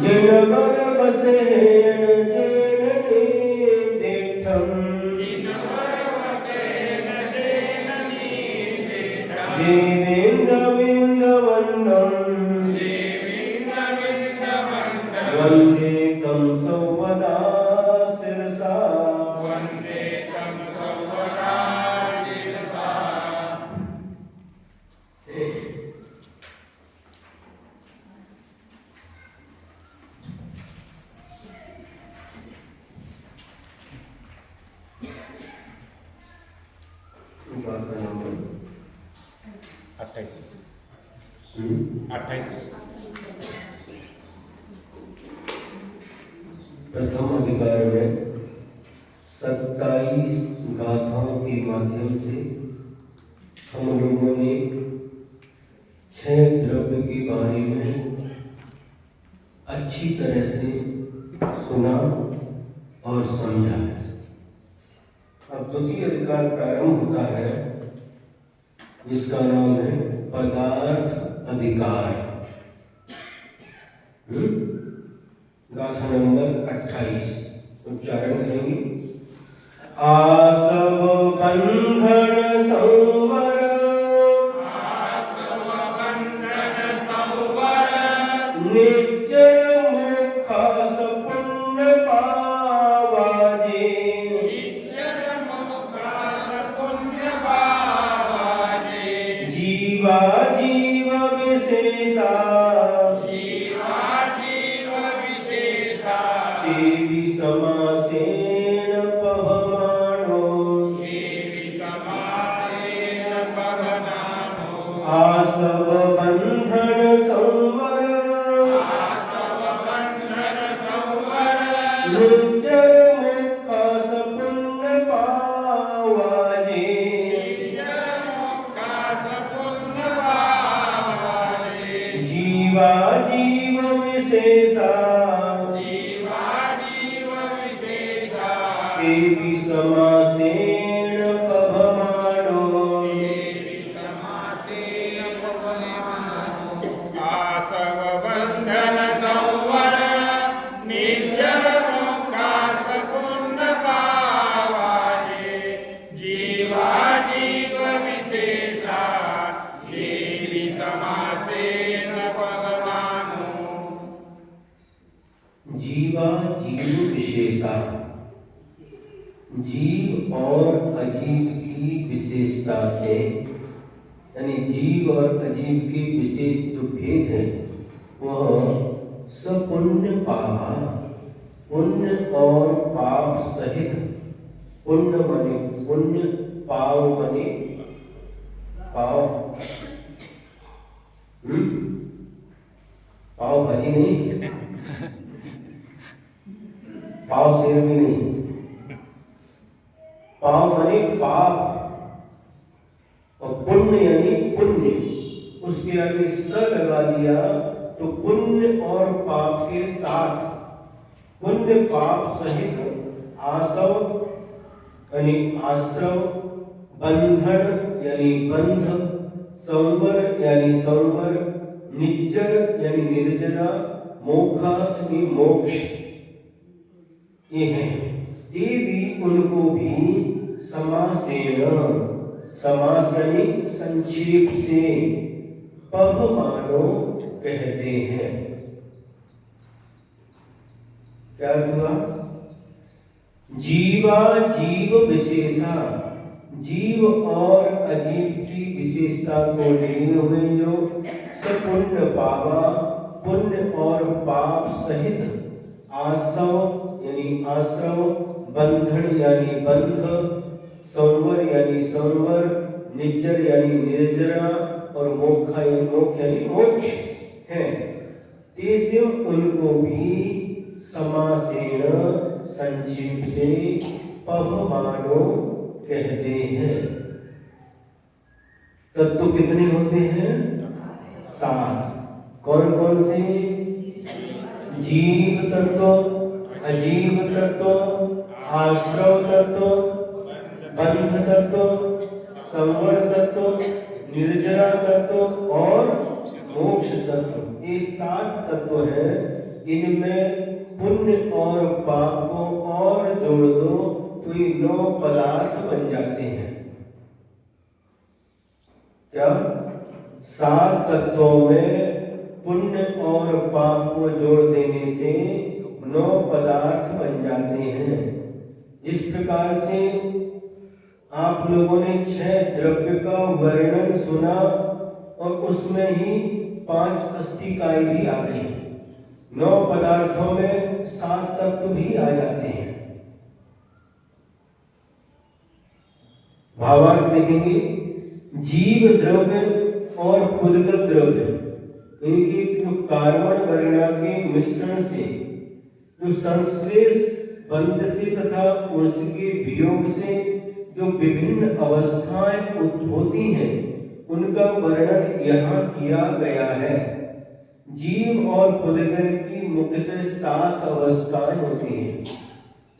जिनवर बसेन जेनने देठम देवेंद्र विंदवंदम वंदे तम सौवदा शिरसा गाथा नंबर 28 प्रथम अधिकार में 27 गाथाओं के माध्यम से हम लोगों ने 6 द्रव्य के बारे में अच्छी तरह से सुना और समझा है। अब द्वितीय अधिकार प्रारंभ होता है जिसका नाम है पदार्थ अधिकार। गाथा नंबर 28 उच्चारण करेंगे। आसव बंधन संवर निज्जर मुखा सपुण्य पावाजे जीवा जीव विशेषा देवी समासेन पवमानो आसव बंधन संवर निज्जर मुखा सपुण्य पावाजे जीवा जीव विशेषा देवी समासेन पवमानो जीवा जीव विशेषा जीव और अजीव की विशेषता से, यानी जीव और अजीव के विशेष जो भेद है वह सपुण्य पावा, पुण्य और पाप सहित, पुण्य माने पुण्य, पाव माने पाव, पाव भाजी नहीं, पाव शेर भी नहीं, पाव माने पाप और पुण्य यानी पुण्य, उसके आगे स लगा दिया तो पुण्य और पाप के साथ, पुण्य पाप सहित आसव यानी आश्रव, बंधन यानी बंध, संवर यानी संवर, निज्जर यानी निर्जरा, मोक्ष यानी मोक्ष, ये है। देवी उनको भी समासेन, समास यानी संक्षेप से, पवमानो कहते हैं। क्या हुआ? जीवा जीव विशेषा, जीव और अजीव की विशेषता को लिए हुए जो सपुण्य पावा, पुण्य और पाप सहित आसव यानी आश्रव, बंधन यानी बंध, संवर यानी संवर, निज्जर यानी निर्जरा और मोक्ष यानी मोक्ष है। तेसिम उनको भी समासेन संक्षेप से पवमानो कहते हैं। तत्व कितने होते हैं? 7। कौन कौन से? जीव तत्व, अजीव तत्व, आश्रव तत्व, बंध तत्व, संवर तत्व, निर्जरा तत्व और मोक्ष तत्व, ये 7 तत्व हैं। इनमें पुण्य और पाप को और जोड़ दो तो ये 9 पदार्थ बन जाते हैं। क्या? 7 तत्वों में पुण्य और पाप को जोड़ देने से 9 पदार्थ बन जाते हैं। जिस प्रकार से आप लोगों ने 6 द्रव्य का वर्णन सुना और उसमें ही 5 अस्थिकाय भी आ गई। 9 पदार्थों में 7 तत्व भी आ जाते हैं। भावार्थ देखेंगे, जीव द्रव्य और पुद्गल द्रव्य, इनके जो कार्बन वर्णा के मिश्रण से, जो संश्लेष बंध से तथा उसके वियोग से जो विभिन्न अवस्थाएं होती हैं, उनका वर्णन यहाँ किया गया है। जीव और पुद्गल की मुख्यतः 7 अवस्थाएं होती हैं,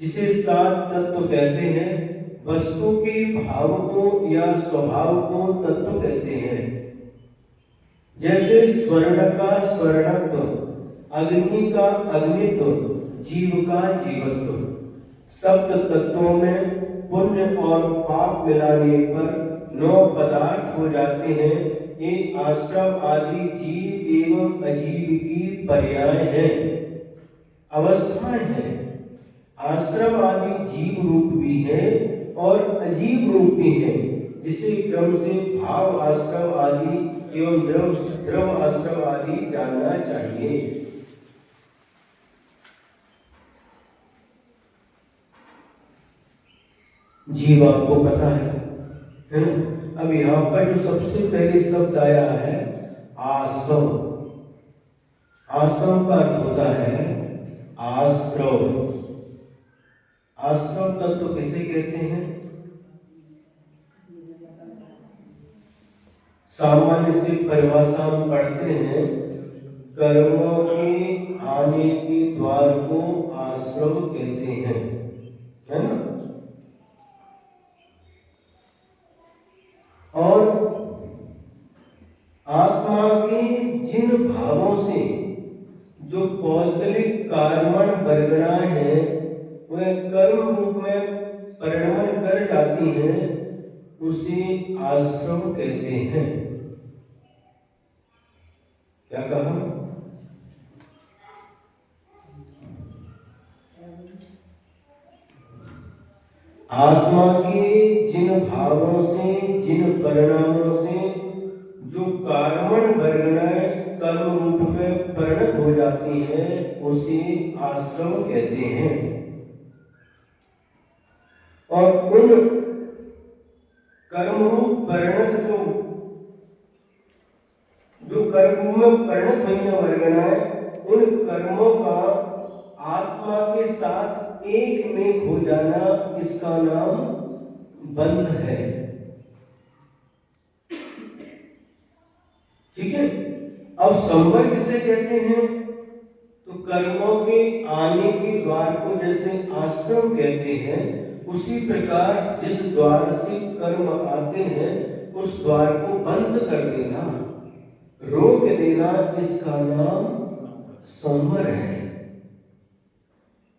जिसे 7 तत्व कहते हैं। वस्तु के भाव को या स्वभाव को तत्व कहते हैं। जैसे स्वर्ण का स्वर्णत्व, अग्नि का अग्नित्व, जीव का जीवत्व। सप्त तत्वों में पुण्य और पाप मिलाने पर 9 पदार्थ हो जाते हैं। ये आश्रम आदि जीव एवं अजीव की पर्याय हैं, अवस्थाएं हैं। आश्रम आदि जीव रूप भी है और अजीव रूप भी है, जिसे क्रम से भाव आश्रम आदि एवं द्रव आश्रम आदि जानना चाहिए। जीव आपको पता है ना? अब यहाँ पर जो सबसे पहले शब्द आया है आसव, आसव का अर्थ होता है आश्रव। आश्रव तत्व किसे कहते हैं? सामान्य से परिभाषा हम पढ़ते हैं, कर्मों के आने के द्वार को आश्रव कहते हैं, है ना? और आत्मा के जिन भावों से जो पौद्गलिक कार्बन वर्गणाएं हैं, वह कर्म रूप में परिणमन कर जाती हैं, उसे आश्रम कहते हैं। क्या कहा? आत्मा के जिन भावों से, जिन परिणामों से जो कार्बन वर्गणाएं कर्म रूप में परिणत हो जाती हैं, उसे आश्रम कहते हैं। और उन कर्म रूप परिणत जो कर्म में परिणत हुई है वर्गणाएं, उन कर्मों का आत्मा के साथ एक में हो जाना, इसका नाम बंध है। ठीक है? अब संवर किसे कहते हैं? तो कर्मों के आने के द्वार को जैसे आश्रम कहते हैं, उसी प्रकार जिस द्वार से कर्म आते हैं, उस द्वार को बंद कर देना, रोक देना, इसका नाम संवर है।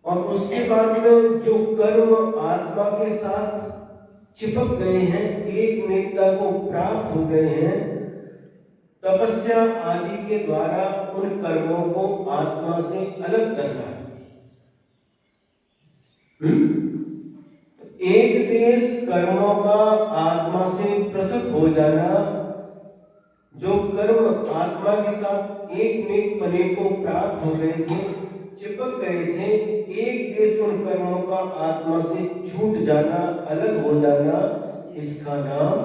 और उसके बाद में जो कर्म आत्मा के साथ चिपक गए हैं, एक मेकता को प्राप्त हो गए हैं, तपस्या आदि के द्वारा उन कर्मों को आत्मा से अलग करना है। एक देश कर्मों का आत्मा से पृथक हो जाना, जो कर्म आत्मा के साथ एक में पने को प्राप्त हो गए थे, चिपक गए थे, एक देश उन कर्मों का आत्मा से छूट जाना, अलग हो जाना, इसका नाम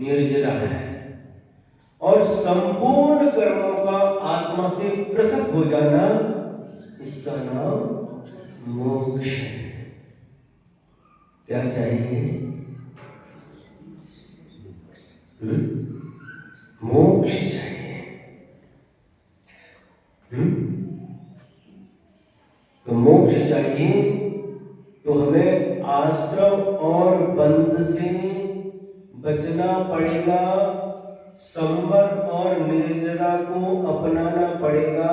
निर्जरा है। और संपूर्ण कर्मों का आत्मा से पृथक हो जाना, इसका नाम मोक्ष है। क्या चाहिए? मोक्ष चाहिए। तो मोक्ष चाहिए तो हमें आश्रम और बंध से बचना पड़ेगा, संवर और निर्जरा को अपनाना पड़ेगा।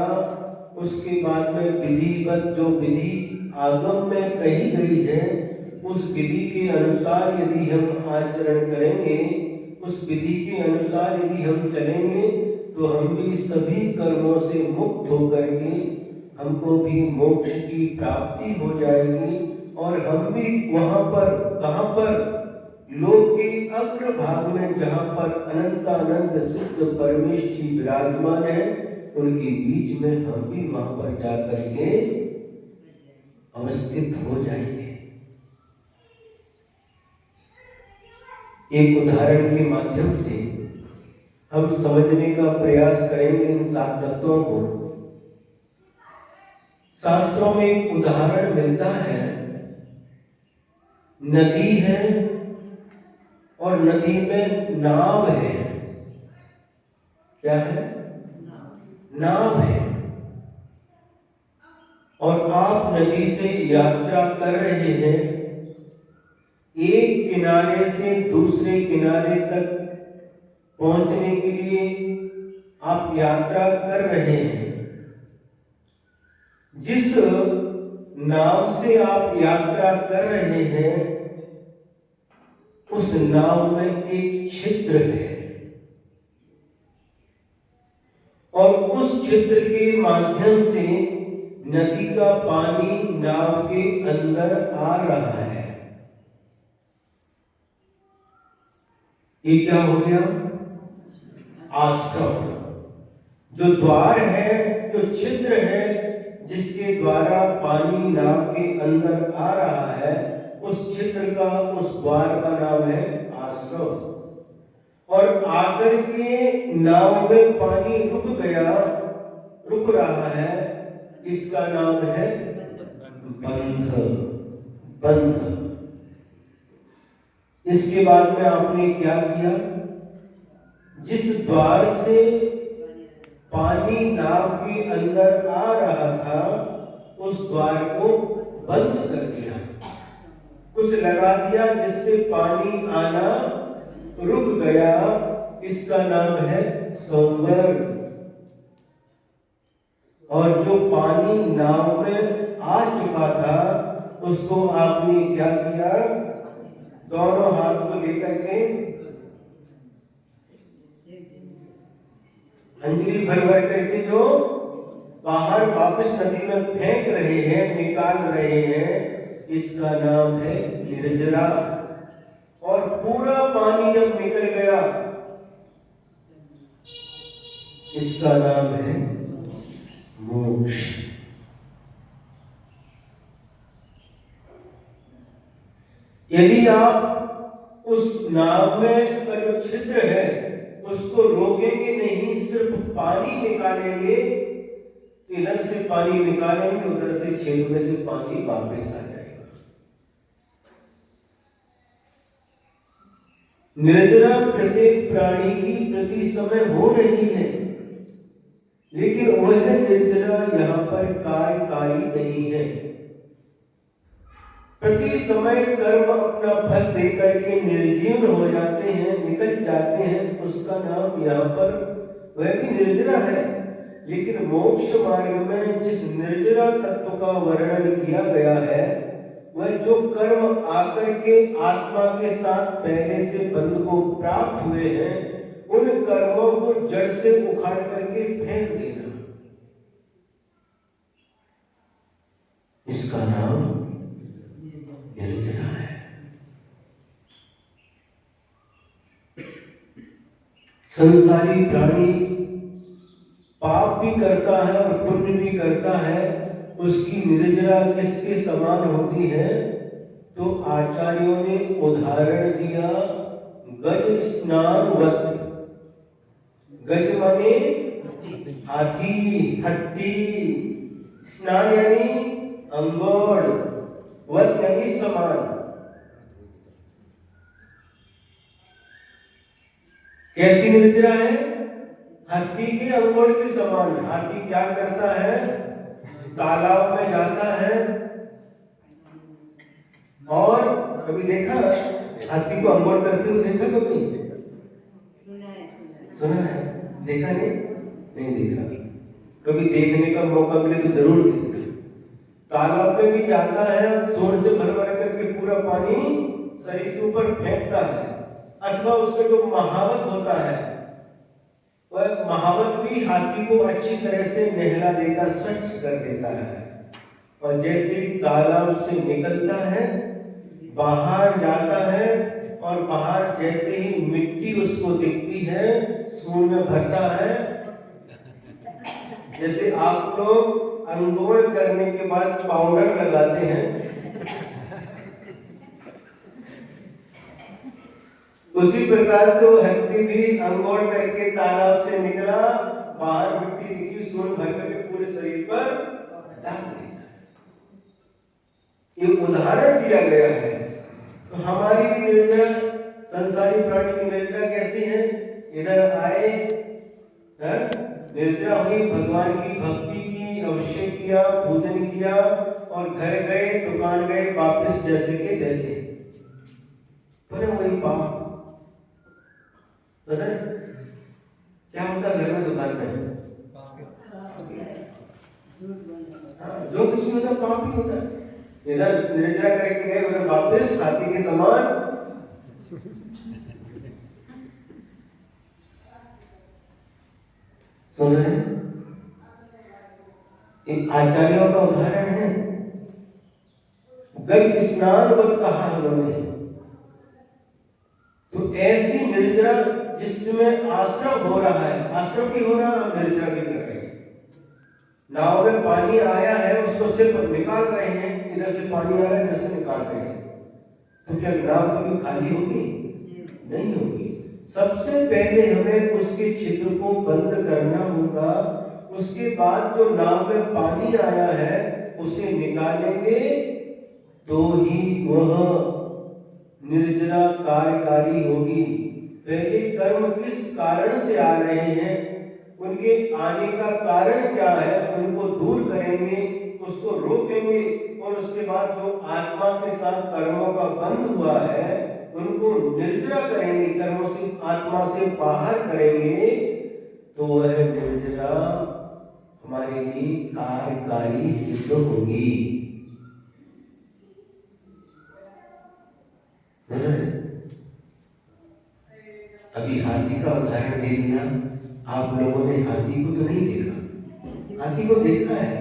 उसके बाद में विधिवत जो विधि आगम में कही गई है उस विधि के अनुसार यदि हम आचरण करेंगे, उस विधि के अनुसार यदि हम चलेंगे तो हम भी सभी कर्मों से मुक्त होकर के हमको भी मोक्ष की प्राप्ति हो जाएगी और हम भी वहां पर, कहां पर, लोक के अग्र भाग में जहां पर अनंतानंद सिद्ध परमेश जी विराजमान है उनके बीच में हम भी वहां पर जाकर के अवस्थित हो जाएंगे। एक उदाहरण के माध्यम से हम समझने का प्रयास करेंगे इन 7 तत्वों को। शास्त्रों में एक उदाहरण मिलता है, नदी है और नदी में नाव है। क्या है? नाव है। और आप नदी से यात्रा कर रहे हैं, एक किनारे से दूसरे किनारे तक पहुंचने के लिए आप यात्रा कर रहे हैं। जिस नाव से आप यात्रा कर रहे हैं उस नाव में एक छिद्र है और उस छिद्र के माध्यम से नदी का पानी नाव के अंदर आ रहा है। ये क्या हो गया? आश्रम। जो द्वार है, जो छिद्र है जिसके द्वारा पानी नाव के अंदर आ रहा है, उस छिद्र का, उस द्वार का नाम है आश्रम। और आकर के नाव में पानी रुक गया, रुक रहा है, इसका नाम है बंध। बंध। इसके बाद में आपने क्या किया? जिस द्वार से पानी नाव के अंदर आ रहा था उस द्वार को बंद कर दिया, कुछ लगा दिया जिससे पानी आना रुक गया। इसका नाम है संवर। और जो पानी नाव में आ चुका था उसको आपने क्या किया? दोनों हाथ को लेकर के अंजलि भर भर करके जो बाहर वापस नदी में फेंक रहे हैं, निकाल रहे हैं, इसका नाम है निर्जरा। और पूरा पानी जब निकल गया इसका नाम है मोक्ष। यदि आप उस नाव में का जो छिद्र है उसको रोकेंगे नहीं, सिर्फ पानी निकालेंगे, इधर से पानी निकालेंगे, उधर से छेद में से पानी वापस आ जाएगा। निर्जरा प्रत्येक प्राणी की प्रति समय हो रही है, लेकिन वह निर्जरा यहाँ पर कार्यकारी नहीं है। प्रति समय कर्म अपना फल देकर के निर्जीर्ण हो जाते हैं, निकल जाते हैं, उसका नाम यहाँ पर वह भी निर्जरा है। लेकिन मोक्ष मार्ग में जिस निर्जरा तत्व का वर्णन किया गया है वह जो कर्म आकर के आत्मा के साथ पहले से बंध को प्राप्त हुए हैं उन कर्मों को जड़ से उखाड़ करके फेंक देना, इसका नाम निर्जरा है। संसारी प्राणी पाप भी करता है और पुण्य भी करता है, उसकी निर्जरा किसके समान होती है? तो आचार्यों ने उदाहरण दिया गज स्नानवत। गज माने हाथी, हत्ती, स्नान यानी अंगोड़, वत यानी समान। कैसी निर्जरा है? हाथी के अंगोड़ के समान। हाथी क्या करता है? तालाब में जाता है और कभी देखा हाथी को अंगोड़ करते हुए? देखा कभी? सुना है, देखा नहीं? नहीं देखा। कभी देखने का मौका मिले तो जरूर देखना। तालाब में भी जाता है, जोर से भर भर करके पूरा पानी शरीर के ऊपर फेंकता है, अथवा उसका जो महावत होता है, वह महावत भी हाथी को अच्छी तरह से नहला देता, स्वच्छ कर देता है। और जैसे ही तालाब से निकलता है, बाहर जाता है, और बाहर जैसे ही मिट्टी उसको दिखती है, सूंड में भरता है। जैसे आप लोग अंघोल करने के बाद पाउडर लगाते हैं, उसी प्रकार से वो हत्ती भी अंघोल करके तालाब से निकला, बाहर मिट्टी दिखी, सूंड भर करके पूरे शरीर पर डाल देता है। ये उदाहरण दिया गया है। तो हमारी भी निर्जरा, संसारी प्राणी की निर्जरा कैसी है? इधर आए, निर्जरा हुई, भगवान की भक्ति की, अभिषेक किया, पूजन किया, और घर गए, दुकान गए, वापस जैसे के तैसे। पर वही पाप क्या होता घर में, दुकान में? जो कुछ भी होता पाप ही होता है। इधर निर्जरा करके गए, उधर वापस हाथी के समान। सुन रहे हैं? इन आचार्यों का उदाहरण है। गज स्नानवत कहा उन्होंने। तो ऐसी निर्जरा जिसमें आश्रम हो रहा है, आश्रम भी हो रहा है, निर्जरा भी कर रहे हैं। नाव में पानी आया है, उसको सिर्फ निकाल रहे हैं, इधर से पानी आ रहा है, इधर से निकाल रहे हैं। तो क्या नाव कभी खाली होगी? नहीं होगी। सबसे पहले हमें उसके छिद्र को बंद करना होगा, उसके बाद जो नाव में पानी आया है उसे निकालेंगे, तो ही वह निर्जरा कार्यकारी होगी। पहले कर्म किस कारण से आ रहे हैं, उनके आने का कारण क्या है, उनको दूर करेंगे, उसको रोकेंगे, और उसके बाद जो आत्मा के साथ कर्मों का बंध हुआ है उनको निर्जरा करेंगे, कर्मों से, आत्मा से बाहर करेंगे, तो वह निर्जरा हमारे लिए कार्यकारी सिद्ध होगी। अभी हाथी का उदाहरण दे दिया। आप लोगों ने हाथी को तो नहीं देखा, हाथी को देखा है,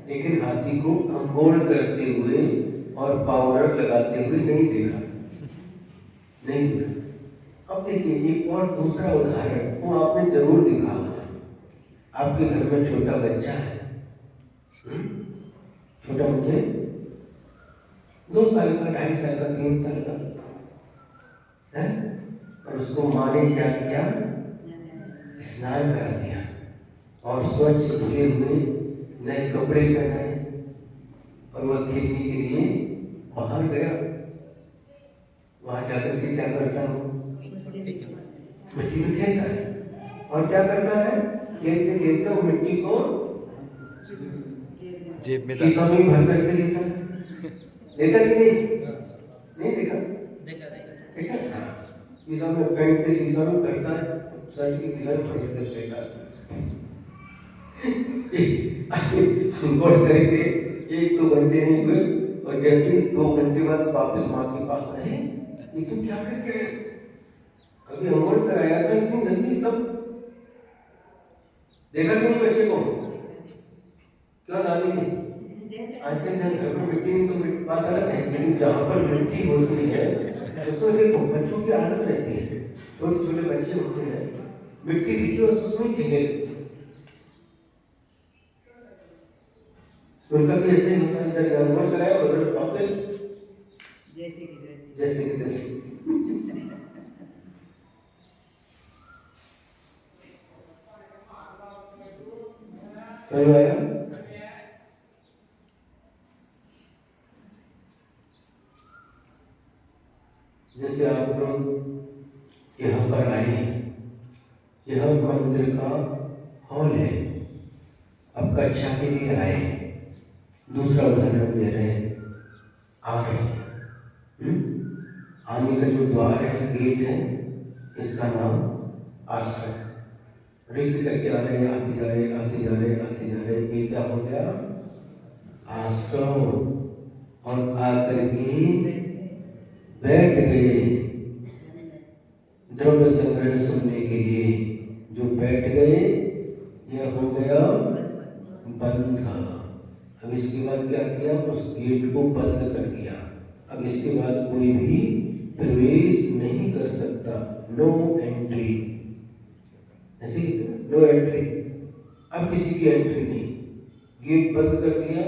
लेकिन हाथी को अंघोल करते हुए और पाउडर लगाते हुए नहीं देखा, नहीं देखा। अब देखिए एक और दूसरा उदाहरण, वो आपने जरूर देखा होगा। आपके घर में छोटा बच्चा है, छोटा बच्चे 2 साल का, 2.5 साल का, 3 साल का है, और उसको माँ ने क्या किया? स्नान करा दिया, और स्वच्छ धुले हुए नए कपड़े पहनाए, और वह खेलने के लिए बाहर गया। वहां जाकर के क्या करता है? मिट्टी में खेलता है, और क्या करता है? खेलते खेलते वो मिट्टी को जेब में शीशा में भर करके लेता है। लेता कि नहीं? नहीं देखा? देखा? शीशा में, पेंट के शीशा में भरता है, शर्ट के शीशा में भर कर लेता है। अंघोल करके 1-2 घंटे नहीं हुए, और जैसे 2 घंटे बाद वापस माँ के पास आए, ये तुम क्या करके आए? अभी अंघोल कराया था, इतनी जल्दी सब देखा कि नहीं बच्चे को? क्यों दादी ने? आजकल जब घर में मिट्टी नहीं, तो बात अलग है, लेकिन जहाँ पर मिट्टी होती है उसमें देखो बच्चों की आदत रहती है, छोटे छोटे बच्चे होते हैं, मिट्टी दिखी उसमें खेलने लगते हैं। तो उनका भी ऐसे ही होता है, इधर अंघोल कराया और उधर वापस जैसे कि तैसे। सही आया? जैसे आप लोग यहाँ पर आए, यह मंदिर का हॉल है, अब कक्षा के लिए आए। दूसरा उदाहरण दे रहे हैं, आ रहे हैं, आने का जो द्वार है, गेट है, इसका नाम आश्रम। रिक्त करके आ रहे हैं, आते जा रहे, आते जा रहे, आते जा रहे। ये क्या हो गया? आश्रम। और आकर के बैठ गए द्रव्य संग्रह सुनने के लिए। जो बैठ गए यह हो गया बंध। अब इसके बाद क्या किया? उस गेट को बंद कर दिया। अब इसके बाद कोई भी प्रवेश नहीं कर सकता। नो एंट्री, ऐसे नो एंट्री। अब किसी की एंट्री नहीं। गेट बंद कर दिया।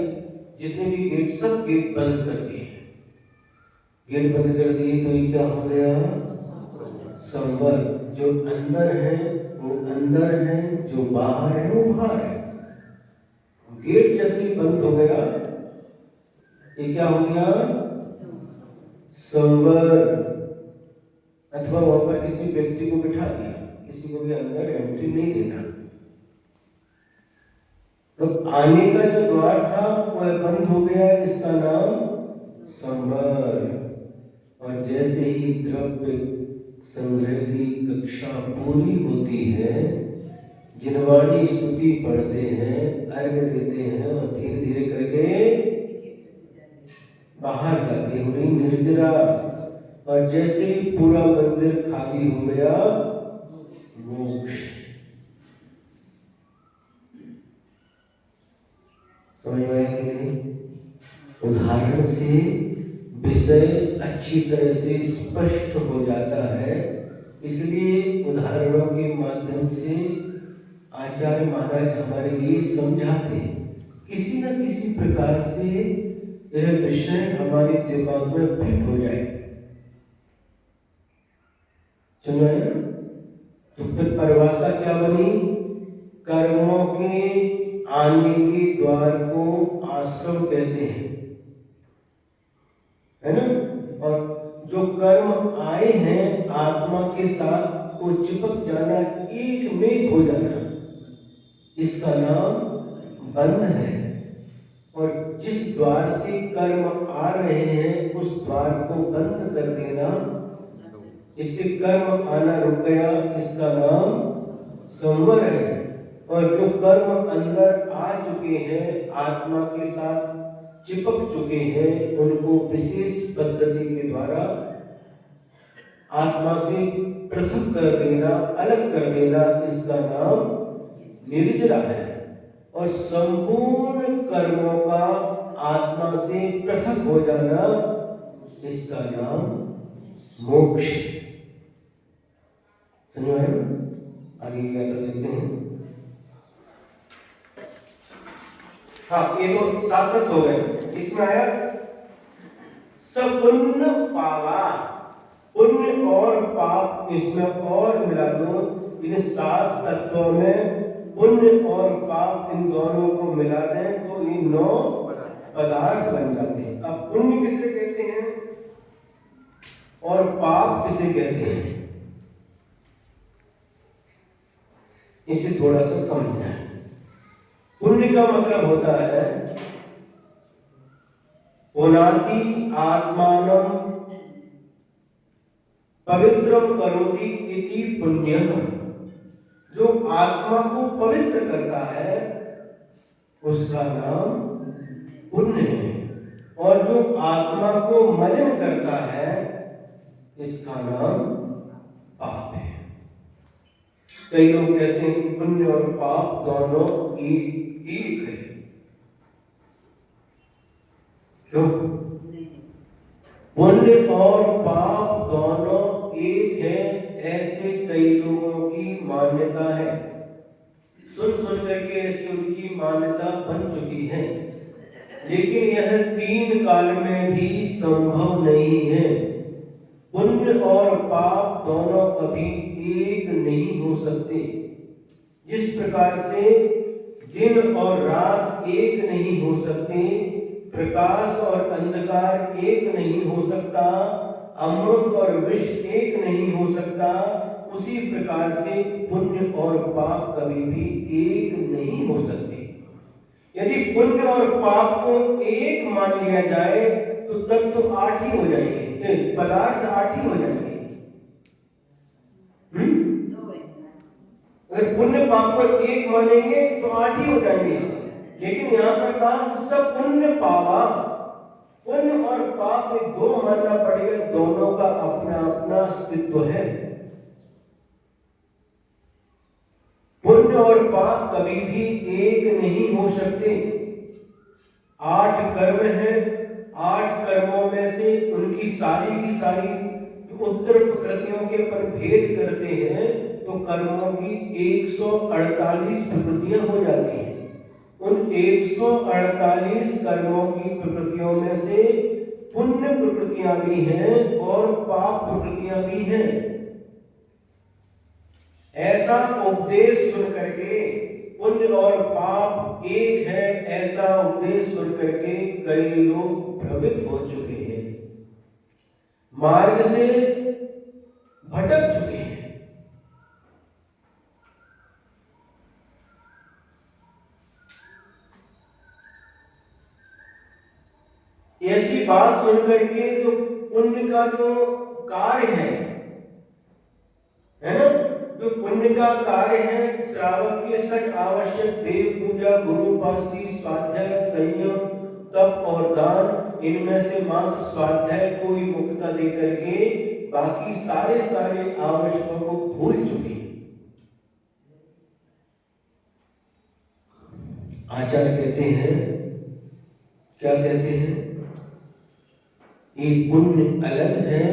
जितने भी गेट, सब गेट बंद कर दिए। गेट बंद कर दिए तो ये क्या हो गया? संवर। जो अंदर है वो अंदर है, जो बाहर है वो बाहर है। गेट जैसे ही बंद हो गया, ये क्या हो गया? संवर। अथवा वहां पर किसी व्यक्ति को बिठा दिया, किसी को भी अंदर एंट्री नहीं देना। तो आने का जो द्वार था वह बंद हो गया, इसका नाम संवर। और जैसे ही द्रव्य संग्रह की कक्षा पूरी होती है, जिनवाणी स्तुति पढ़ते हैं, अर्घ्य देते हैं और धीरे धीरे करके बाहर जाते हैं, उन्हें निर्जरा। और जैसे ही पूरा मंदिर खाली हो गया, मोक्ष। समझ में आया कि नहीं? उदाहरण से विषय अच्छी तरह से स्पष्ट हो जाता है। इसलिए उदाहरणों के माध्यम से आचार्य महाराज हमारे लिए समझाते हैं। किसी न किसी प्रकार से यह विषय हमारे दिमाग में फिट हो जाए। चलो है? तो फिर परिभाषा क्या बनी? कर्मों के आने के द्वार को आश्रम कहते हैं, है ना? और जो कर्म आए हैं आत्मा के साथ, वो चिपक जाना, एक में हो जाना, इसका नाम बंध है। और जिस द्वार से कर्म आ रहे हैं उस द्वार को बंद कर देना, इससे कर्म आना रुक गया, इसका नाम संवर है। और जो कर्म अंदर आ चुके हैं, आत्मा के साथ चिपक चुके हैं, उनको विशेष पद्धति के द्वारा आत्मा से पृथक कर देना, अलग कर देना, इसका नाम निर्जरा है। और संपूर्ण कर्मों का आत्मा से पृथक हो जाना, इसका नाम मोक्ष। समझ आया? आगे की यात्रा देखते हैं। हाँ, ये तो सार्थक हो गए। इसमें आया सपुण्य पावा। पुण्य और पाप इसमें और मिला दो। इन 7 तत्वों में पुण्य और पाप, इन दोनों को मिला दें तो ये 9 पदार्थ बन जाते हैं। अब पुण्य किसे कहते हैं और पाप किसे कहते हैं, इसे थोड़ा सा समझना है। पुण्य का मतलब होता है पुनाति आत्मानं पवित्रम करोति इति पुण्यः। जो आत्मा को पवित्र करता है उसका नाम पुण्य है। और जो आत्मा को मलिन करता है इसका नाम पाप है। कई लोग कहते हैं कि पुण्य और पाप दोनों एक है। क्यों? पुण्य और पाप दोनों एक है, ऐसे कई लोगों की मान्यता है। सुन सुन करके ऐसी उनकी मान्यता बन चुकी है। लेकिन यह 3 काल में भी संभव नहीं है। पुण्य और पाप दोनों कभी एक नहीं हो सकते। जिस प्रकार से दिन और रात एक नहीं हो सकते, प्रकाश और अंधकार एक नहीं हो सकता, अमृत और विष एक नहीं हो सकता, उसी प्रकार से पुण्य और पाप कभी भी एक नहीं हो सकते। यदि पुण्य और पाप को एक मान लिया जाए तो तत्व 8 ही हो जाएंगे, पदार्थ 8 ही हो जाएंगे। अगर पुण्य पाप को एक मानेंगे तो 8 ही हो जाएंगे, लेकिन यहाँ पर कहा सब पुण्य पावा। पुण्य और पाप में 2 मानना पड़ेगा, दोनों का अपना अपना अस्तित्व है। पुण्य और पाप कभी भी एक नहीं हो सकते। 8 कर्म हैं, 8 कर्मों में से उनकी सारी की सारी उत्तर प्रकृतियों के पर भेद करते हैं तो कर्मों की 148 प्रकृतियां हो जाती हैं। उन 148 कर्मों की प्रकृतियों में से पुण्य प्रकृतियां भी हैं और पाप प्रकृतियां भी हैं। ऐसा उपदेश सुन करके पुण्य और पाप एक है, ऐसा उपदेश सुन करके कई लोग भ्रमित हो चुके हैं, मार्ग से भटक चुके हैं। ऐसी बात सुन करके जो पुण्य का जो कार्य है ना, जो पुण्य का कार्य है, श्रावक के 6 आवश्यक देव पूजा, गुरु उपासना, स्वाध्याय, संयम, तप और दान, इनमें से मात्र स्वाध्याय को ही मुक्ता दे करके बाकी सारे आवश्यकों को भूल चुके। आचार्य कहते हैं, क्या कहते हैं? ये पुण्य अलग है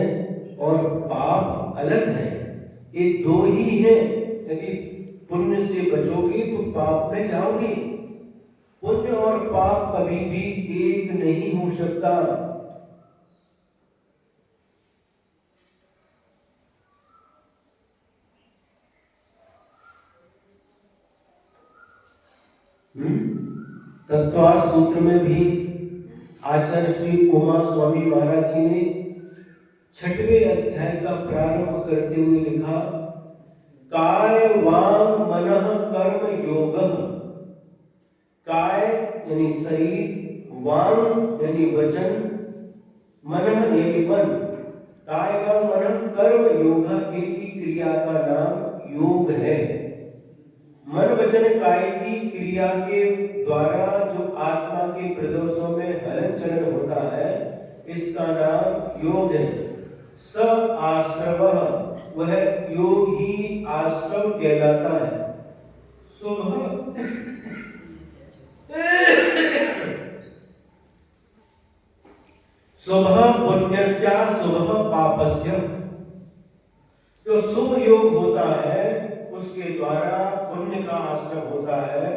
और पाप अलग है, ये 2 ही है। यदि पुण्य से बचोगे तो पाप में जाओगे। पुण्य और पाप कभी भी एक नहीं हो सकता। तत्वार सूत्र में भी आचार्य श्री उमा स्वामी महाराज जी ने 6वें अध्याय का प्रारंभ करते हुए लिखा, काय वांग मनः कर्म योगः। काय यानी शरीर, वांग यानी वचन, मनः यानी मन। काय वांग मनः कर्म योगः, इनकी क्रिया का नाम योग है। मन वचन काय की क्रिया के द्वारा जो आत्मा के प्रदोषों में हलन चलन होता है, इसका नाम योग है। स आश्रव, वह योग ही आश्रव कहलाता है। शुभ पुण्यस्य शुभ पापस्य, जो शुभ योग होता है उसके द्वारा पुण्य का आश्रम होता है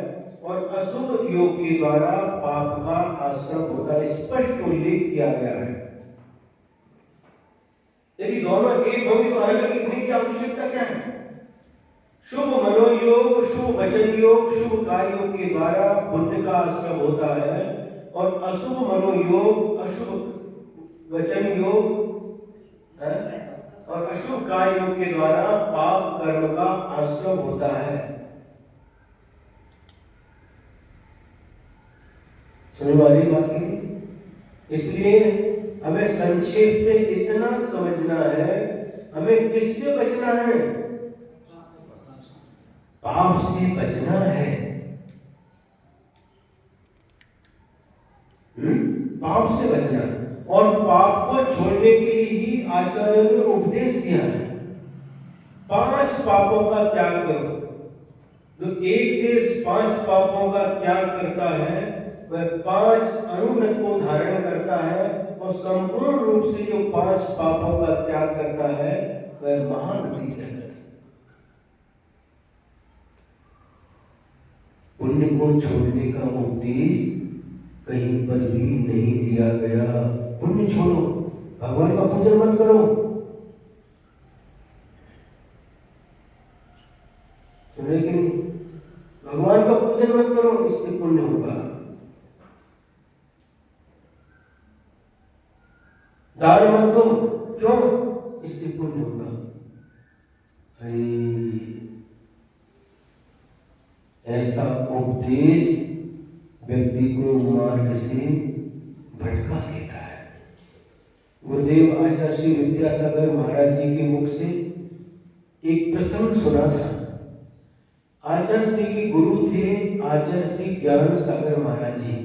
और अशुभ योग के द्वारा पाप का आश्रम होता है। स्पष्ट उल्लेख किया गया है। यदि दोनों एक होंगे तो अलग लिखने की आवश्यकता क्या है? शुभ मनोयोग, शुभ वचन योग, शुभ काय योग के द्वारा पुण्य का आश्रम होता है और अशुभ मनोयोग, अशुभ वचन योग और अशुभ काय योग के द्वारा पाप कर्म का आश्रम होता है। समझ वाली बात की नहीं? इसलिए हमें संक्षेप से इतना समझना है, हमें किससे बचना है? पाप से बचना है। पाप से बचना और पाप को छोड़ने के लिए ही आचार्य ने उपदेश दिया है। 5 पापों का त्याग करो। जो एक देश 5 पापों का त्याग करता है वह 5 अनुव्रत को धारण करता है और संपूर्ण रूप से जो 5 पापों का त्याग करता है वह महानदी कहलाता है। पुण्य को छोड़ने का उपदेश कहीं पर भी नहीं दिया गया। पुण्य छोड़ो, भगवान का पूजन मत करो। सुने कि नहीं? भगवान का पूजन मत करो, इससे पुण्य होगा। दान मत दो, क्यों? इससे पुण्य होगा। ऐसा उपदेश व्यक्ति को मार्ग से भटका देता है। गुरुदेव आचार्य श्री विद्यासागर महाराज जी के मुख से एक प्रसंग सुना था। आचार्य श्री के गुरु थे आचार्य श्री ज्ञान सागर महाराज जी।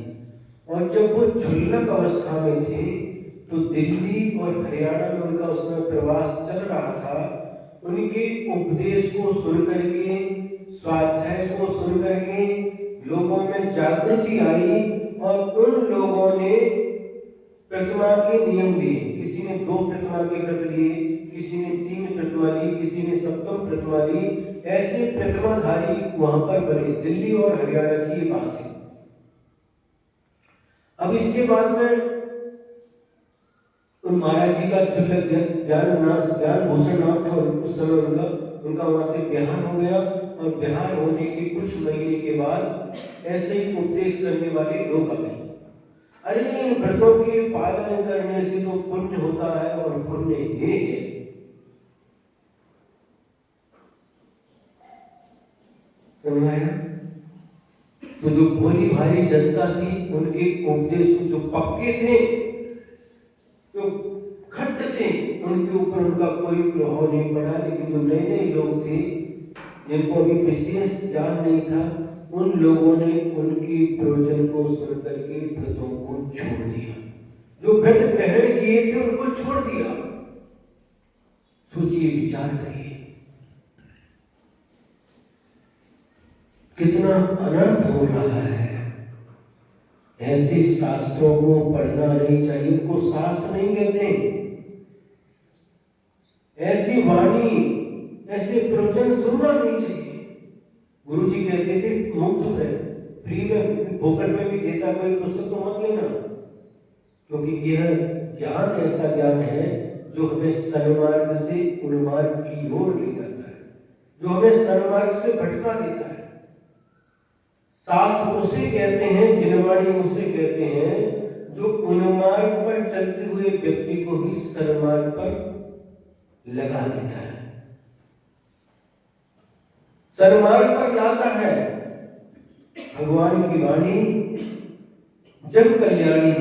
और जब वो क्षुल्लक अवस्था में थे तो दिल्ली और हरियाणा में उनका उस समय प्रवास चल रहा था। उनके उपदेश को सुन करके, स्वाध्याय को सुन करके लोगों में जागृति आई और उन लोगों ने प्रतिमा के नियम लिए। किसी ने 2 प्रतिमा के व्रत लिए, किसी ने 3 प्रतिमा ली, किसी ने सप्तम प्रतिमा ली। ऐसे प्रतिमाधारी वहां पर बने। दिल्ली और हरियाणा की ये बात है। अब इसके बाद में उन महाराज जी का क्षुल्लक ज्ञान भूषण नाम था उस समय उनका वहां से बिहार हो गया। और बिहार होने के कुछ महीने के बाद ऐसे ही उपदेश करने वाले लोग आ गए। अरे इन व्रतों के पालन करने से तो पुण्य होता है और पुण्य ये है। समझाया? तो जो भोली भारी जनता थी उनके उपदेश जो पक्के थे, जो खट्ट थे, उनके ऊपर उनका कोई प्रभाव नहीं पड़ा। लेकिन जो नए नए लोग थे जिनको अभी विशेष ज्ञान नहीं था, उन लोगों ने उनकी प्रवचन को सुन करके व्रतों को छोड़ दिया। जो व्रत ग्रहण किए थे उनको छोड़ दिया। सोचिए, विचार करिए, कितना अनर्थ हो रहा है। ऐसे शास्त्रों को पढ़ना नहीं चाहिए, उनको शास्त्र नहीं कहते। ऐसी वाणी, ऐसे प्रवचन सुनना नहीं चाहिए। गुरुजी कहते थे मुफ्त में, फ्री में, फोकट में भी देता कोई पुस्तक तो मत लेना, क्योंकि यह ज्ञान ऐसा ज्ञान है जो हमें सन्मार्ग से उन्मार्ग की ओर ले जाता है, जो हमें सन्मार्ग से भटका देता है। शास्त्र उसे कहते हैं, जिनवाणी उसे कहते हैं जो उन्मार्ग पर चलते हुए व्यक्ति को भी सन्मार्ग पर लगा देता है, सन्मार्ग पर लाता है। भगवान की वाणी जग कल्याणी।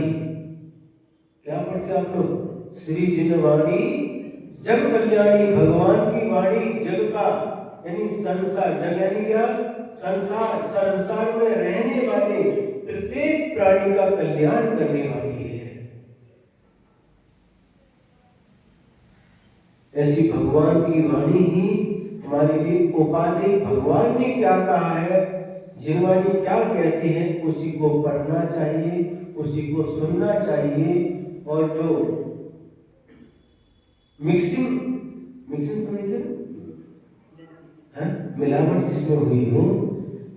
क्या पढ़ते आप लोग? श्री जिनवाणी जग कल्याणी। भगवान की वाणी जग का यानी संसार, जग यानी क्या? संसार, संसार में रहने वाले प्रत्येक प्राणी का कल्याण करने वाली है। ऐसी भगवान की वाणी ही हमारे लिए उपादेय। भगवान ने क्या कहा है, जिनवाणी क्या कहती है, उसी को पढ़ना चाहिए, उसी को सुनना चाहिए। और जो मिक्सिंग समझते हैं, मिलावट जिसमें हुई हो,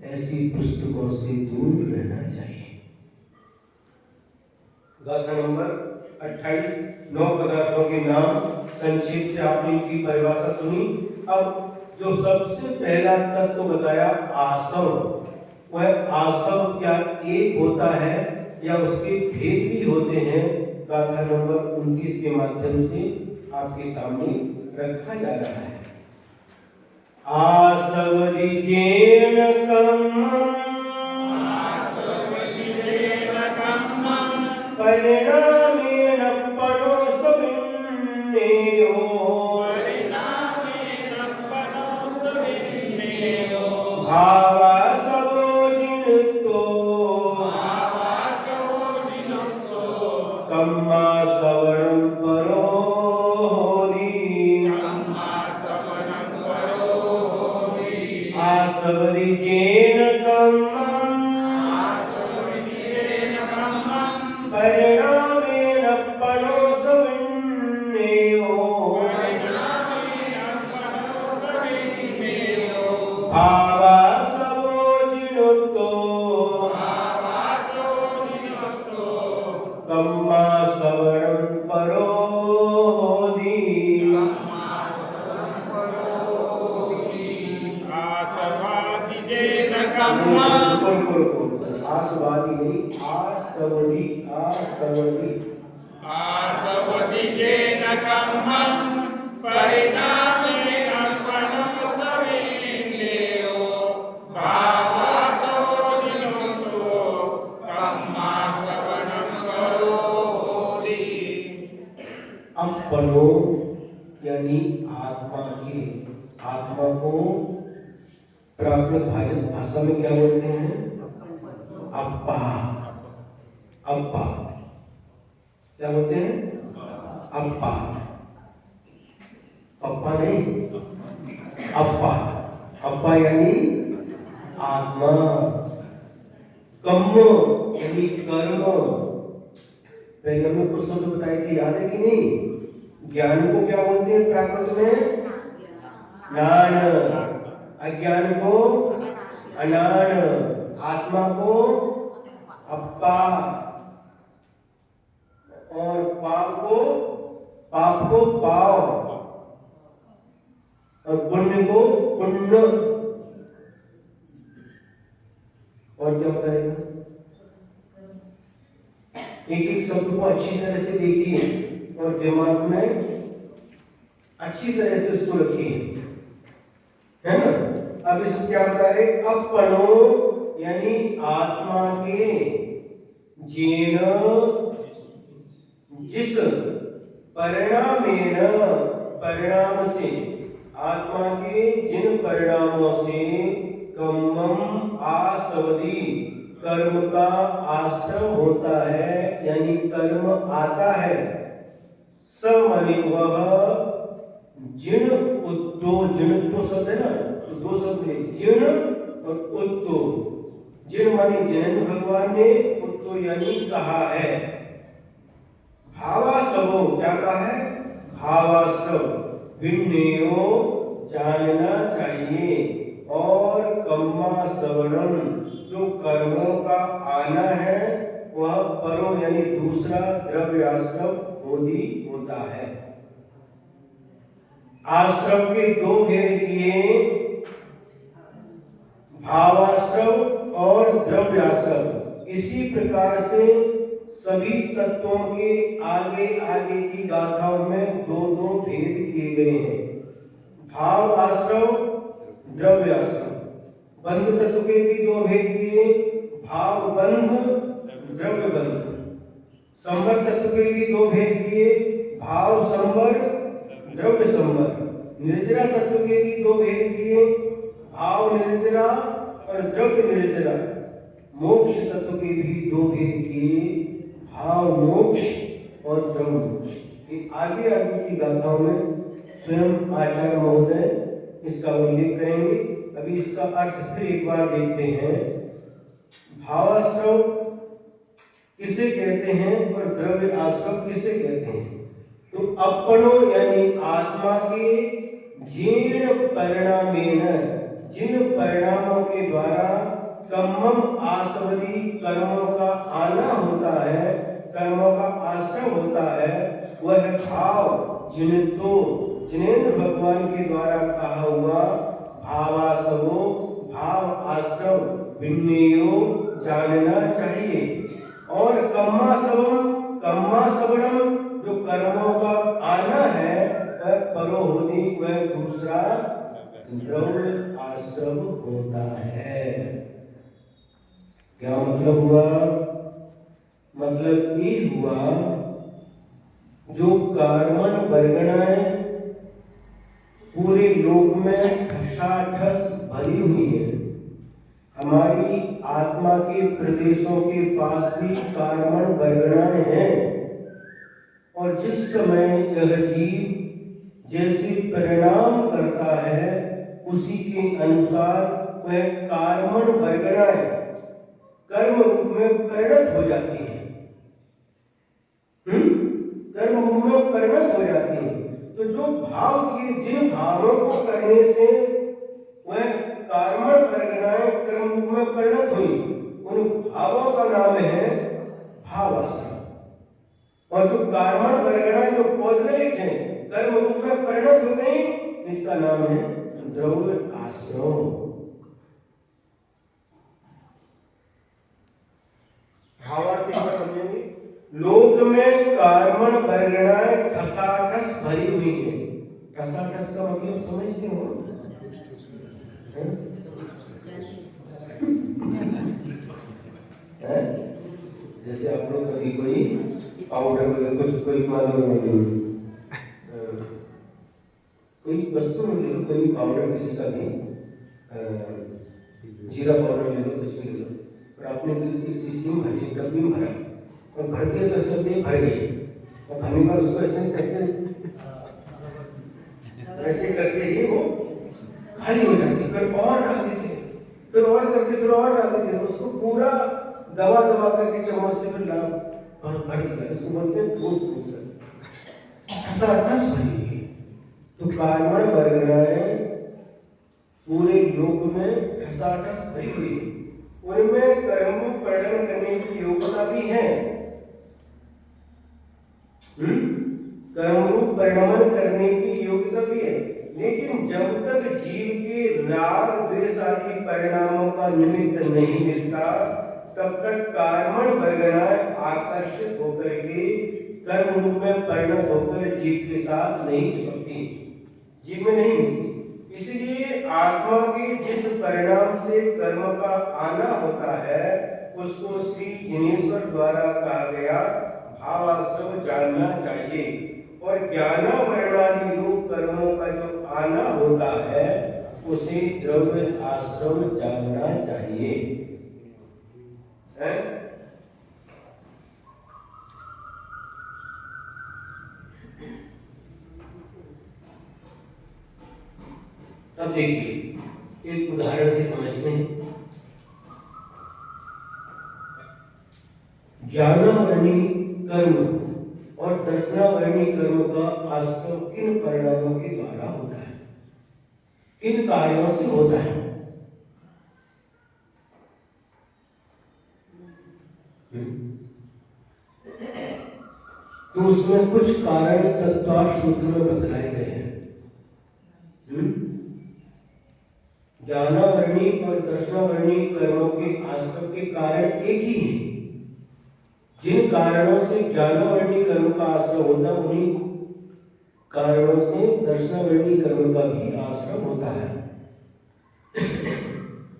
ऐसी पुस्तकों से दूर रहना चाहिए। गाथा नंबर 28, 9 पदार्थों के नाम संक्षेप से आपने इनकी परिभाषा सुनी। अब जो सबसे पहला तत्व बताया आसव, वह आसव क्या एक होता है या उसके भेद भी होते हैं, गाथा नंबर 29 के माध्यम से आपके सामने रखा जा रहा है। आसवदिजेन कम्मं परिणामेन परोसविन्नेयो भावासवोजिनुक्तो कम्मा सवणं परोहोदि। आसवदिजेन कम्मं परिणामेन परोसविन्नेयो भावासवोजिनुक्तो कम्मा सवणं परोहोदि। आसवादी नहीं, आसवदी, आसवदी। आसवदिजेन कम्मं परिणामेन परोसविन्नेयो भावासवोजिनुक्तो कम्मा सवणं परोहोदि। अब परो यानी आत्मा को प्राप्त आप लोग भाषा में क्या बोलते हैं? अप्पा। अप्पा क्या बोलते हैं? अप्पा। पप्पा नहीं, अप्पा। अप्पा यानी आत्मा। कम्म यानी कर्म। पहले हमने कुछ शब्द बताए थे, याद है कि नहीं? ज्ञान को क्या बोलते हैं प्राकृत में? ज्ञान। अज्ञान को अनान, आत्मा को अप्पा, और पाप को पाव, और पुण्य को पुण्य। और क्या बताएगा? एक एक शब्द को अच्छी तरह से देखिए और दिमाग में अच्छी तरह से उसको रखिए, है ना? अब इसको क्या बता रहे? अपनो यानी आत्मा के, जेन जिस, परिणामेन परिणाम से, आत्मा के जिन परिणामों से, कर्मम आसवदी कर्म का आश्रम होता है, यानी कर्म आता है। स माने वह, जिन उत्तो, जिन तो शब्द है ना, दो शब्द है, जिन और उत्तो। जिन माने जैन भगवान ने, उत्तो यानी कहा है। भावासवो क्या कहा है? भावासव, विन्नेयो जानना चाहिए, और कम्मा सवणम जो कर्मों का आना है, वह परो यानी दूसरा द्रव्याश्रम बोधि होता है। आश्रम के दो भेद किए, भावाश्रम और द्रव्याश्रम। इसी प्रकार से सभी तत्वों के आगे आगे की गाथाओं में दो दो भेद किए गए हैं, भाव आश्रम, द्रव्य आश्रम। बंध तत्व के भी दो भेद किए, भाव बंध, द्रव्य बंध। संवर तत्व के भी दो भेद किए, भाव संवर, द्रव्य संवर। निर्जरा तत्व के भी दो भेद किए, भाव निर्जरा और द्रव्य निर्जरा। मोक्ष तत्व के भी दो भेद किए, भाव मोक्ष और द्रव्य मोक्ष। ये आगे आगे की गाथाओं में स्वयं आचार्य महोदय इसका उल्लेख करेंगे। अभी इसका अर्थ फिर एक बार देखते हैं। भावाश्रम किसे कहते हैं और द्रव्य आश्रम किसे कहते हैं? तो अपनो यानी आत्मा के, जीर्ण परिणामेन जिन परिणामों के द्वारा, कर्मम आसवरी कर्मों का आना होता है, कर्मों का आश्रम होता है, वह भाव जिनको जिनेन्द्र भगवान के द्वारा कहा हुआ भावासवो भाव आश्रम विन्नेयो जानना चाहिए, और कम्मासवणम जो कर्मों का आना है, वह परोहोनी, वह दूसरा द्रव्य आश्रम होता है। क्या मतलब हुआ? मतलब ये हुआ, जो कार्मण वर्गणाएं पूरे लोक में ठसाठस भरी हुई है, हमारी आत्मा के प्रदेशों के पास भी कार्मण वर्गणाएं हैं, और जिस समय यह जीव जैसे परिणाम करता है, उसी के अनुसार वह कार्मण वर्गणाएं कर्म रूप में परिणत हो जाती है। कर्म रूप में परिणत हो जाती है। तो जो भाव के, जिन भावों को करने से वह कार्मण परिगणाएं कर्म रूप में परिणत हुई, उन भावों का नाम है भावाश्रम। और जो कार्मण परिगणाएं जो पौद्गलिक हैं, कर्म रूप में परिणत हो गई, इसका नाम है द्रव्य आश्रम। भावार्थ समझेंगे। लोक में कार्मण परिगणाएं ठसाठस भरी हुई है। ठसाठस का मतलब समझते हो? जैसे आप लोग कभी कोई पाउडर वगैरह कुछ, कोई कोई वस्तु मिले, कोई पाउडर किसी का भी जीरा पाउडर ले लो, कुछ भी ले लो, और आपने एक शीशी में भरी, एक डब्बी में भरा, और भरते हैं तो सब ये भर गई, और भरने के बाद उसको ऐसे करते ऐसे करके ही वो खाली हो जाती, फिर और डाल देते, फिर और करके फिर और डाल देते, उसको पूरा दबा दबा करके चम्मच से फिर ला भर दिया, उसको बोलते हैं ठोस ठोस ठस भरी हुई। तो कार्बन वर्गनाएं पूरे लोक में ठसाठस भरी हुई है, उनमें कर्म परिणन करने की योग्यता भी है, कर्म परिणमन करने की योग्यता भी है, लेकिन जब तक जीव के राग द्वेष आदि परिणामों का निमित्त नहीं मिलता, तब तक कार्बन वर्गनाएं आकर्षित होकर के कर्म रूप में परिणत होकर जीव के साथ नहीं चिपकती, जीव में नहीं मिलती। इसलिए आत्मा के जिस परिणाम से कर्म का आना होता है, उसको श्री जिनेश्वर द्वारा कहा गया भावाश्रम जानना चाहिए, और ज्ञानावरणादि रूप कर्मों का जो आना होता है उसे द्रव्य आश्रम जानना चाहिए, है? अब देखिए एक उदाहरण से समझते हैं। ज्ञानावरणी कर्म और दर्शनावरणी कर्म का आश्रम किन परिणामों के द्वारा होता है, किन कार्यों से होता है? तो उसमें कुछ कारण तत्वार सूत्र में बतलाए गए हैं। ज्ञानावरणी और दर्शनावरणी कर्मों के आश्रम के कारण एक ही है। जिन कारणों से ज्ञानावरणी कर्म का आश्रम होता है, उन्हीं कारणों से दर्शनावरणी कर्म का भी आश्रम होता है।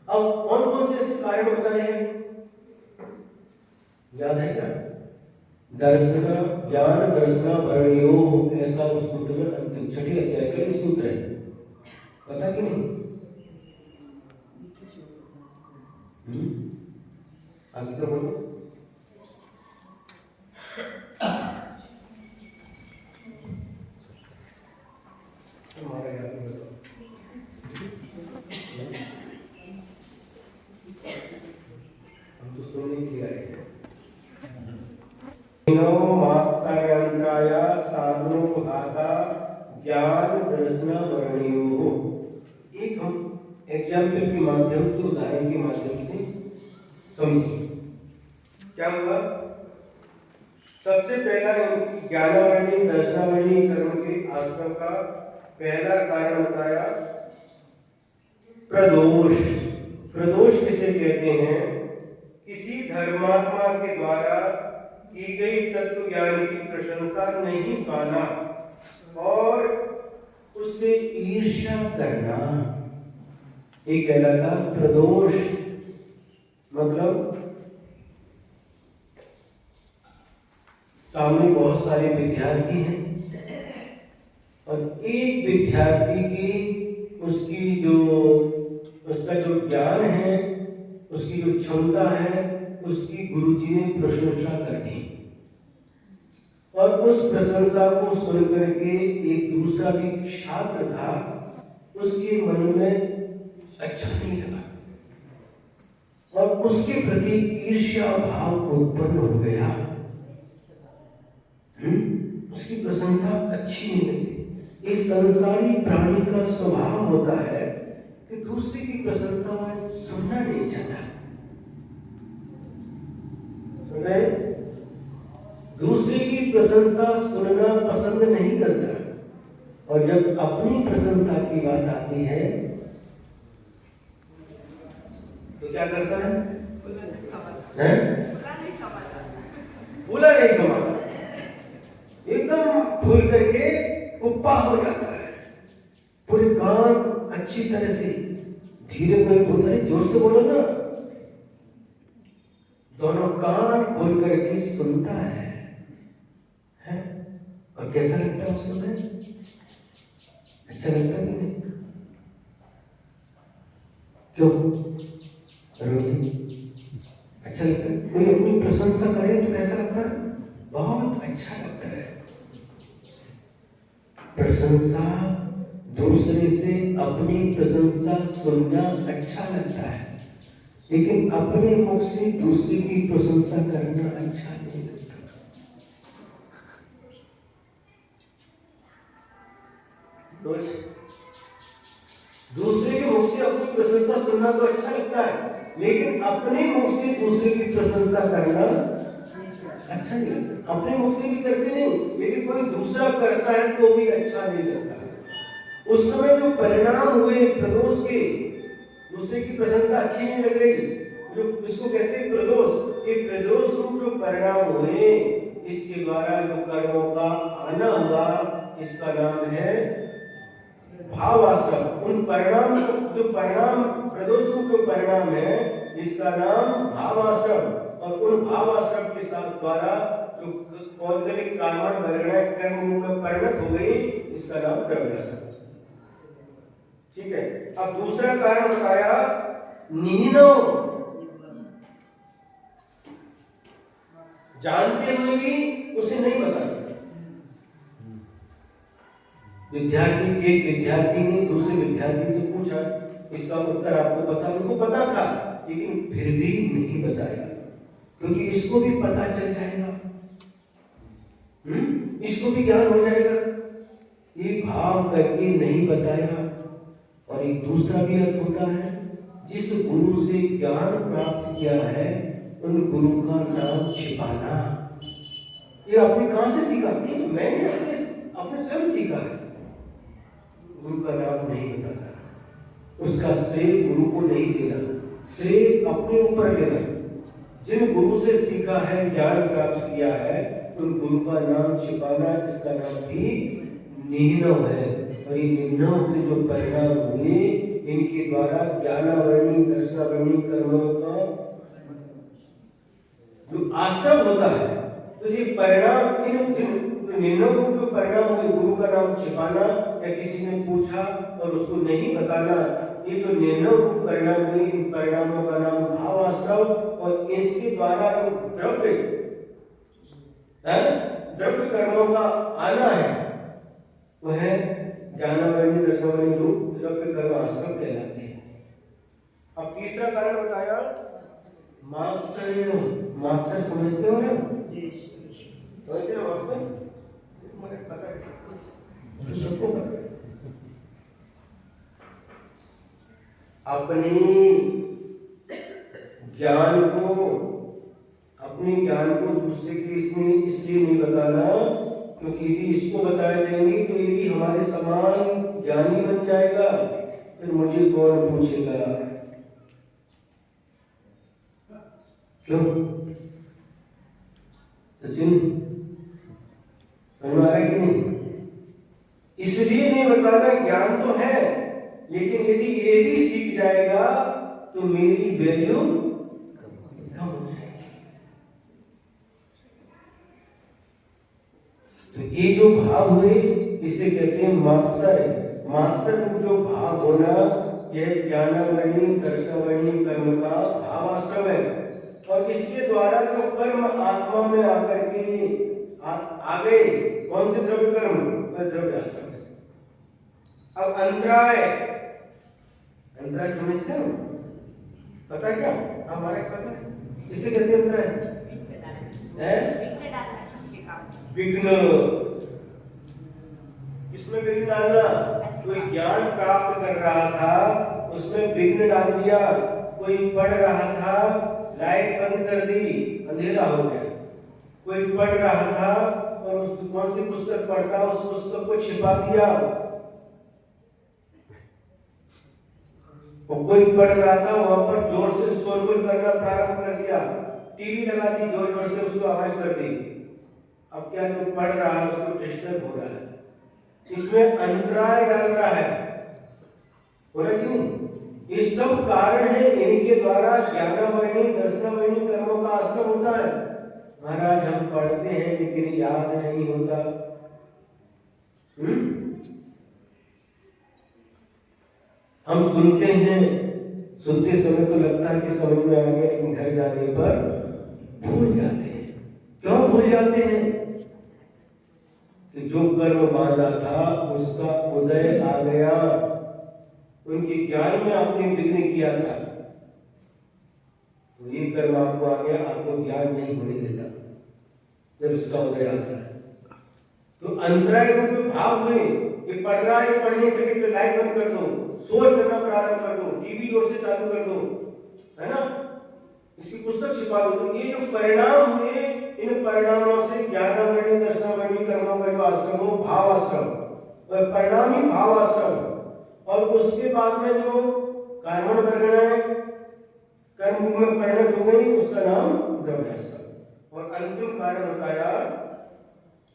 अब कौन कौन से ऐसे कारण बताए हैं, याद है क्या? दर्शन ज्ञान दर्शनावरणियो, ऐसा उस सूत्र में अंतिम छठी अध्याय का सूत्र है, पता कि नहीं? आगे तो बोलो। हमारा याद नहीं बताओ, हम तो सुनने के लिए आए हैं। मात्सर्यंत्राय साधनो भागा ज्ञान दर्शनावरणियो। एक हम एग्जाम्पल के माध्यम से, उदाहरण के माध्यम से समझिए क्या हुआ। सबसे पहला ज्ञानावरणी दर्शनावरणी कर्म के आश्रम का पहला कारण बताया प्रदोष। प्रदोष किसे कहते हैं? किसी धर्मात्मा के द्वारा की गई तत्व ज्ञान की प्रशंसा नहीं पाना और उससे ईर्ष्या करना, ये कहलाता प्रदोष। मतलब सामने बहुत सारे विद्यार्थी हैं और एक विद्यार्थी की उसका जो ज्ञान है, उसकी जो क्षमता है, उसकी गुरुजी ने प्रशंसा कर दी, और उस प्रशंसा को सुन करके एक दूसरा भी छात्र था, उसके मन में अच्छा नहीं लगा और उसके प्रति ईर्ष्या भाव उत्पन्न हो गया। उसकी प्रशंसा अच्छी नहीं लगती। एक संसारी प्राणी का स्वभाव होता है कि दूसरे की प्रशंसा में सुनना नहीं चाहता, सुन रहे? दूसरे की प्रशंसा सुनना पसंद नहीं करता, और जब अपनी प्रशंसा की बात आती है तो क्या करता है? बोला नहीं समाता, एकदम फूल करके कुप्पा हो जाता है। पूरे कान अच्छी तरह से, धीरे कोई बोलता है, जोर से बोलो ना, दोनों कान खोल करके सुनता है? और कैसा लगता है उस समय? अच्छा लगता कि नहीं? क्यों? अच्छा लगता है। कोई अपनी प्रशंसा करे तो कैसा लगता है? बहुत अच्छा लगता है। प्रशंसा, दूसरे से अपनी प्रशंसा सुनना अच्छा लगता है, लेकिन अपने मुख से दूसरे की प्रशंसा करना अच्छा नहीं लगता। दूसरे के मुख से अपनी प्रशंसा सुनना तो अच्छा लगता है, लेकिन अपने मुख से दूसरे की प्रशंसा करना अच्छा नहीं लगता। अपने मुख से भी करते नहीं, लेकिन कोई दूसरा करता है तो भी अच्छा नहीं लगता। उस समय जो परिणाम हुए प्रदोष के, दूसरे की प्रशंसा अच्छी नहीं लग रही, जो इसको कहते हैं प्रदोष, ये प्रदोष रूप जो परिणाम हुए, इसके द्वारा जो कर्मों का आना हुआ, इसका नाम है भावाश्रम। उन परिणाम, जो परिणाम प्रदोष रूप जो परिणाम है, इसका नाम भावाश्रम। और उन भावाश्रम के साथ द्वारा जो पौद्गलिक कारण वर्णय कर्म में परिणत हो गई, इसका नाम द्रव्याश्रम। ठीक है। अब दूसरा कारण बताया नीनो, जानते हुए भी उसे नहीं बताया। एक विद्यार्थी ने दूसरे विद्यार्थी से पूछा, इसका उत्तर आपको पता? उनको पता था, लेकिन फिर भी नहीं बताया, क्योंकि इसको भी पता चल जाएगा, इसको भी ज्ञान हो जाएगा। ये भाव करके नहीं बताया। और एक दूसरा भी अर्थ होता है, जिस गुरु से ज्ञान प्राप्त किया है, उन गुरु का नाम छिपाना। ये आपने कहां से सीखा? ये तो मैंने अपने स्वयं सीखा है। गुरु का नाम नहीं बताना, उसका श्रेय गुरु को नहीं देना, श्रेय अपने ऊपर लेना। जिन गुरु से सीखा है, ज्ञान प्राप्त किया है, उन गुरु का नाम छिपाना, इसका नाम भी निहिनव है। और ये निहिनव के जो परिणाम हुए, इनके द्वारा ज्ञानावरणी दर्शनावरणी कर्मों का जो आश्रम होता है, तो ये परिणाम, इन जिन निहिनव जो परिणाम हुए, गुरु का नाम छिपाना या किसी ने पूछा और उसको नहीं बताना, ये जो निहिनव परिणाम हुए, इन परिणामों का नाम भाव आश्रम। और इसके द्वारा जो द्रव्य कर्मों का आना है, वह ज्ञानावरणी दर्शनावरणी रूप द्रव्य कर्म आश्रम कहलाते हैं। अब तीसरा कारण बताया मात्सर्य। मात्सर्य समझते हो ना? समझते हो मात्सर्य? मुझे पता है, तो सबको पता है। अपने ज्ञान को दूसरे के इसलिए नहीं बताना, क्योंकि यदि इसको बताया देंगे तो ये भी हमारे समान ज्ञानी बन जाएगा, फिर मुझे कौन पूछेगा? क्यों सचिन, समझ आ रहा है कि नहीं? इसलिए नहीं बताना, ज्ञान तो है, लेकिन यदि ये भी सीख जाएगा तो मेरी वैल्यू कम हो जाएगी। तो ये जो भाव हुए, इसे कहते हैं मात्सर्य। मात्सर्य जो भाव होना, यह ज्ञानावरणी दर्शनावरणी कर्म का भावाश्रम है। और इसके द्वारा जो कर्म आत्मा में आकर के आ गए, कौन से द्रव्य कर्म? वह द्रव्याश्रम है। अब अंतराय समझते हो? पता क्या हमारे पता है? किसे कहते हैं अंतराय? विघ्न। इसमें विघ्न डालना, कोई ज्ञान प्राप्त कर रहा था, उसमें विघ्न डाल दिया। कोई पढ़ रहा था, लाइट बंद कर दी, अंधेरा हो गया। कोई पढ़ रहा था और उस कौन सी पुस्तक पढ़ता, उस पुस्तक को छिपा दिया। और कोई पढ़ रहा था, वहां पर जोर से शोरगुल करना प्रारंभ कर दिया, टीवी लगा दी, जोर जोर से उसको आवाज कर दी। अब क्या, जो पढ़ रहा है उसको डिस्टर्ब हो रहा है, इसमें अंतराय डाल रहा है, हो रहा कि नहीं? ये सब कारण है, इनके द्वारा ज्ञानावरणी दर्शनावरणी कर्मों का आश्रम होता है। महाराज, हम पढ़ते हैं लेकिन याद नहीं होता। हम सुनते हैं, सुनते समय तो लगता है कि समझ में आ गया, लेकिन घर जाने पर भूल जाते हैं। क्यों भूल जाते हैं? कि जो कर्म बांधा था उसका उदय आ गया, उनके ज्ञान में आपने विघ्न किया था, तो ये कर्म आपको आ गया, आपको ज्ञान नहीं होने देता जब इसका उदय आता है। तो अंतराय को कोई भाव हुए कि पढ़ रहा है, पढ़ नहीं सके तो लाइट बंद कर दो, शोर करना प्रारंभ कर दो, टीवी जोर से चालू कर दो, है ना, इसकी पुस्तक छिपा दो। तो ये जो परिणाम हुए, इन परिणामों से ज्ञानावरणी दर्शनावरणी कर्मों का जो आश्रम हो, भाव आश्रम, और परिणाम ही भाव आश्रम, और उसके बाद में जो कर्मण वर्गणाएं कर्म में परिणत हो गई, उसका नाम द्रव्याश्रम। और अंतिम कारण बताया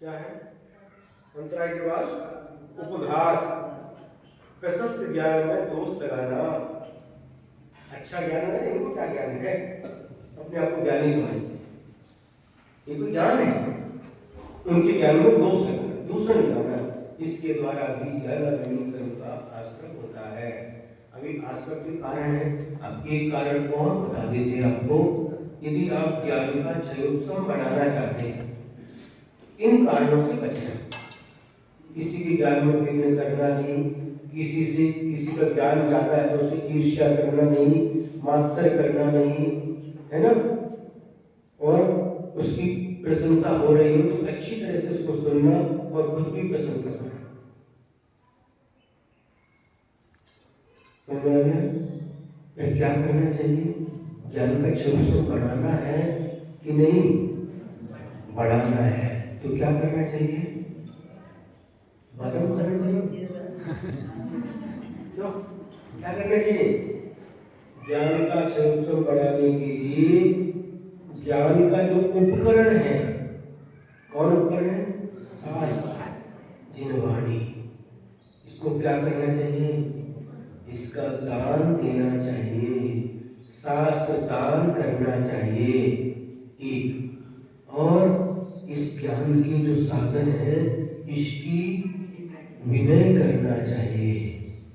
क्या है? अंतराय के बाद उपघात, प्रशस्त ज्ञान में दोष लगाना। अच्छा ज्ञान है, इनको क्या ज्ञान है, अपने आप को ज्ञानी समझते, इनको ज्ञान है, उनके ज्ञान में दोष लगाना, दूषण लगाना, इसके द्वारा भी ज्ञानावरणी कर्म का आश्रम होता है। अभी आश्रम के कारण है, अब एक कारण और बता देते हैं आपको। यदि आप ज्ञान का क्षयोत्सव बढ़ाना चाहते हैं, इन कारणों से बचना। किसी के ज्ञान में विघ्न करना नहीं, किसी का ज्ञान ज्यादा है तो उसे ईर्ष्या करना नहीं, मात्सर्य करना नहीं, है ना, और उसकी प्रशंसा हो रही हो तो अच्छी तरह से उसको सुनना और खुद भी प्रशंसा करना। समझ आ गया? फिर क्या करना चाहिए? ज्ञान का क्षयोत्सव बढ़ाना है कि नहीं? बढ़ाना है तो क्या करना चाहिए? बादाम खाना चाहिए? क्यों? क्या करना चाहिए? ज्ञान का क्षयोत्सव बढ़ाने के लिए ज्ञान का जो उपकरण है, कौन उपकरण है? शास्त्र, जिनवाणी, इसको क्या करना चाहिए? इसका दान देना चाहिए, शास्त्र दान करना चाहिए एक। और इस ज्ञान के जो साधन है, इसकी विनय करना चाहिए।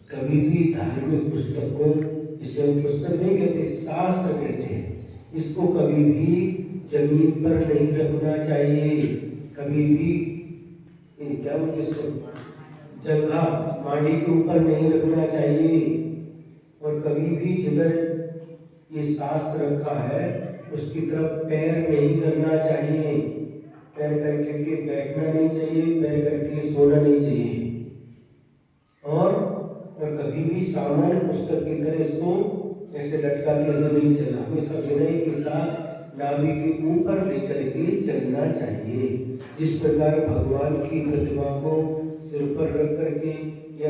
कभी भी धार्मिक पुस्तकों, जिसे हम पुस्तक नहीं कहते, शास्त्र कहते हैं, इसको कभी भी जमीन पर नहीं रखना चाहिए, कभी भी क्या बोलते इसको, जगह माटी के ऊपर नहीं रखना चाहिए। और कभी भी जिधर ये शास्त्र रखा है उसकी तरफ पैर नहीं करना चाहिए, पैर करके बैठना नहीं चाहिए, पैर करके सोना नहीं चाहिए। और कभी भी सामान्य पुस्तक की तरह इसको ऐसे लटकाते हुए नहीं चलना, हमेशा विनय के साथ नाभि के ऊपर लेकर के चलना चाहिए। जिस प्रकार भगवान की प्रतिमा को सिर पर रख करके या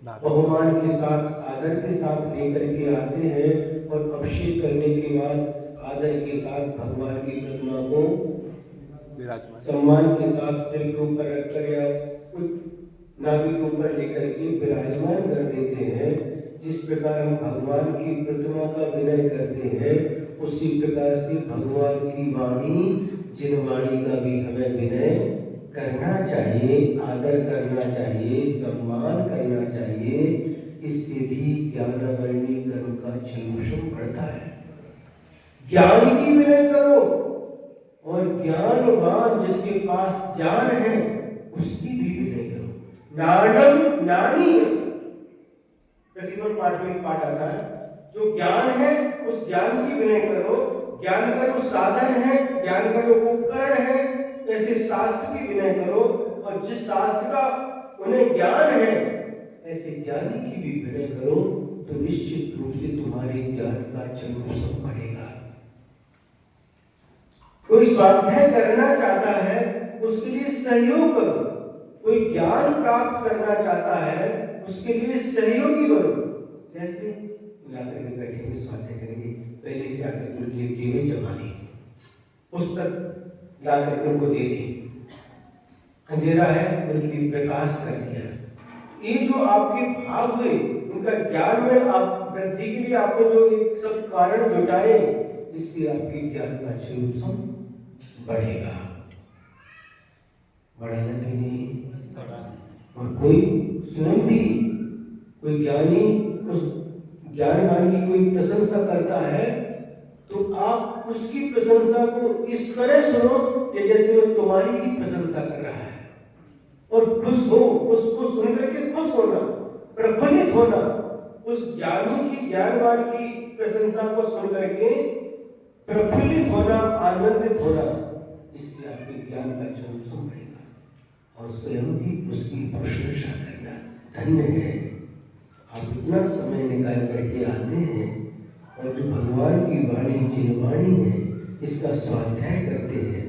बहुमान के साथ, आदर के साथ लेकर के आते हैं, और अभिषेक करने के बाद आदर के साथ भगवान की प्रतिमा को सम्मान के साथ सिर के ऊपर रखकर या कुछ नाभि के ऊपर लेकर के विराजमान कर देते हैं, जिस प्रकार हम भगवान की प्रतिमा का विनय करते हैं, उसी प्रकार से भगवान की वाणी, जिनवाणी का भी हमें विनय करना चाहिए, आदर करना चाहिए, सम्मान करना चाहिए। इससे भी ज्ञानावरणी कर्म का क्षयोत्सव बढ़ता है। ज्ञान की विनय करो, और ज्ञानवान जिसके पास ज्ञान है उसकी भी विनय करो। नानम नानी, प्रतिमन पाठ में पाठ आता है, जो ज्ञान है उस ज्ञान की विनय करो। ज्ञान का जो साधन है, ज्ञान का जो उपकरण है, ऐसे शास्त्र की विनय करो। और जिस शास्त्र का उन्हें ज्ञान है, ऐसे ज्ञानी की भी विनय करो, तो निश्चित रूप से तुम्हारे ज्ञान का क्षयोत्सव बढ़ेगा। कोई स्वाध्याय करना चाहता है उसके लिए सहयोग करो, कोई ज्ञान प्राप्त करना चाहता है उसके लिए सहयोगी बनो। जैसे लाकर के बैठेंगे, स्वाध्याय करेंगे, पहले से आकर उनके लिए जमा दी, पुस्तक ला करके उनको दे दी, अंधेरा है उनके लिए प्रकाश कर दिया। ये जो आपके भाव हुए, उनका ज्ञान में आप वृद्धि के लिए आपको जो सब कारण जुटाए, इससे आपके ज्ञान का क्षयोत्सव बढ़ेगा। बढ़ाना कि नहीं? और कोई स्वयं भी, कोई ज्ञानी उस ज्ञानवान की कोई प्रशंसा करता है तो आप उसकी प्रशंसा को इस तरह सुनो कि जैसे वो तुम्हारी ही प्रशंसा कर रहा है, और खुश हो, उसको सुन करके खुश होना, प्रफुल्लित होना, उस ज्ञानी की, ज्ञानवान की प्रशंसा को सुन करके प्रफुल्लित होना, आनंदित होना। इससे आपके ज्ञान का चमचम बढ़ेगा और स्वयं भी उसकी प्रशंसा करना। धन्य है आप इतना समय निकाल करके आते हैं और जो भगवान की वाणी, जिनवाणी है, इसका स्वाध्याय करते हैं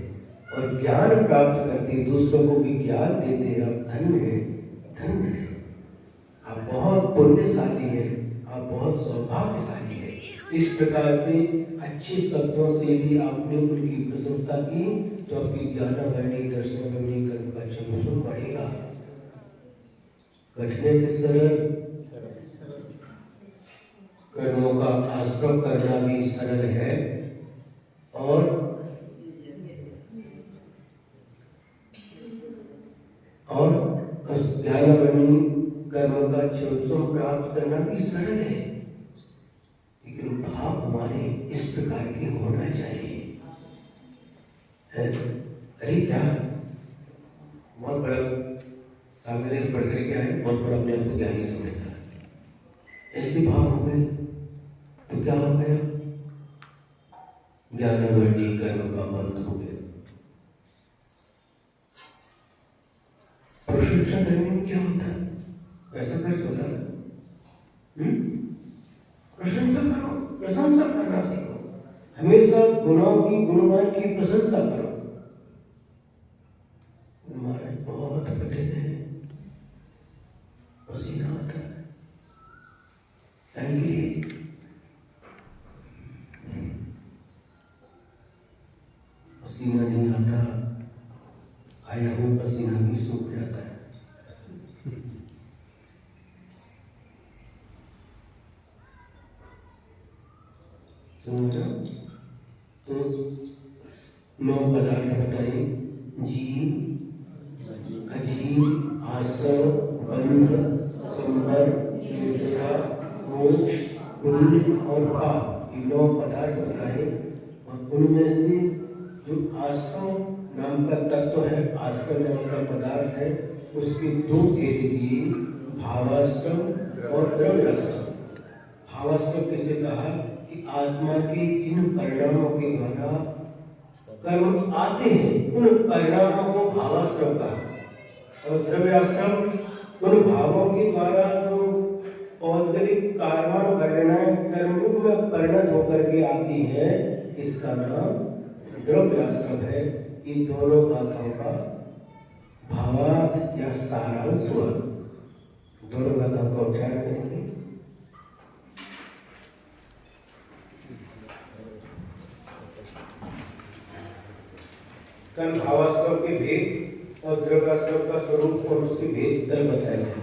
और ज्ञान प्राप्त करते, दूसरों को भी ज्ञान देते हैं। आप धन्य है, धन्य है। आप बहुत पुण्यशाली हैं, आप बहुत सौभाग्यशाली हैं। इस प्रकार से अच्छे शब्दों से यदि आपने उनकी प्रशंसा की तो आपकी ज्ञानावरणी, दर्शनावरणी, कर्म का चमचम बढ़ेगा। कठिन के सरल, कर्मों का आश्रम करना भी सरल है और उस ज्ञानावरणी कर्मों का चमचम प्राप्त करना भी सरल है, लेकिन भाव हमारे इस प्रकार के होना चाहिए। अरे क्या बहुत बड़ा सागरेल पढ़ कर क्या है, बहुत बड़ा अपने आप को ज्ञानी समझता है। ऐसे भाव हो गए तो क्या हो गया? ज्ञानावरणी कर्म का अंत हो गया। प्रशंसा करने में क्या होता है? पैसा खर्च होता है। प्रशंसा करो, प्रशंसा करना सीखो। हमेशा गुणों की, गुणवान की प्रशंसा करो। महाराज बहुत कठिन है, पसीना आता है, पसीना नहीं आता, आया हुआ पसीना भी सूख जाता है। तो 9 पदार्थ बताइए: जीव, अजीव, आश्रम, बंध, संबर, निद्रा, मोक्ष, पुण्य और पाप। ये 9 पदार्थ बताए और उनमें से जो आश्रम नाम का तत्व है, आश्रम नाम का पदार्थ है, उसके 2 भेद किए: भावाश्रम और द्रव्याश्रम। भावाश्रम किसे कहा कि आत्मा के जिन परिणामों के द्वारा कर्म आते हैं उन परिणामों को भावाश्रम कहा, और द्रव्याश्रम उन भावों के द्वारा जो औद्गलिक कार्य परिणाम कर्म में परिणत होकर के आती है, इसका नाम द्रव्याश्रम है। इन दोनों गाथाओं का भावार्थ या सारांश हुआ। दोनों गाथाओं का उच्चारण करेंगे। कल भावाश्रम के भेद और द्रव्याश्रम का स्वरूप और उसके भेद कल बताए गए।